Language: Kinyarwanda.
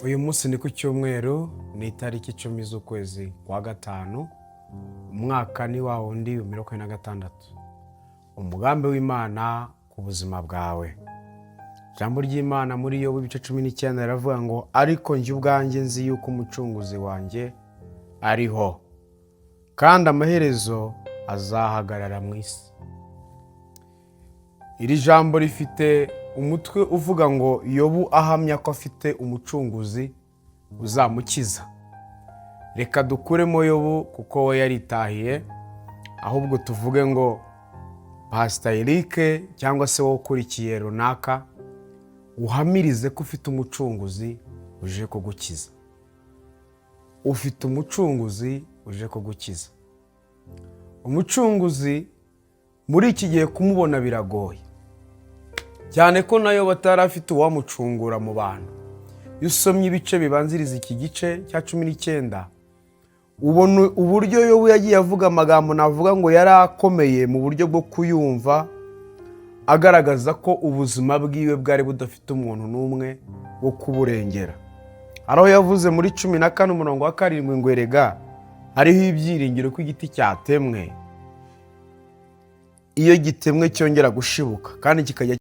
Uyu munsi ni ku cyumweru, ni itariki 10 z'ukwezi kwa gatanu, umwaka ni wa wundi 2026. Umugambi w'Imana ku buzima bwawe. Ijambo ry'Imana muri Yobu ibice 19 riravuga ngo ariko njye ubwanjye nzi yuko umucunguzi wanjye ariho, kandi amaherezo azahagarara mu isi. Iri jambo rifite umutwe uvuga ngo Yobu ahamya ko afite umucunguzi uzamukiza. Reka dukuremo Yobu kuko we yaritahiye, ahubwo tuvuge ngo Pastor Eric cyangwa se wowe ukurikiye runaka uhamirize ko ufite umucunguzi uje kugukiza. Ufite umucunguzi uje kugukiza. Umucunguzi muri iki gihe kumubona biragoye, cyane ko nayo batari afite uwamucungura mu bantu. Iyo usomye ibice bibanziriza iki gice cya 19 ubona uburyo Yobu yagiye avuga amagambo navuga ngo yari akomeye mu buryo bwo kuyumva, agaragaza ko ubuzima bwiwe bwari budafite umuntu n'umwe wo kuburengera. Araho yavuze muri 14:7 ngo erega hariho ibyiringiro ko igiti cyatemwe iyo gitemwe cyongera gushibuka kandi kikajya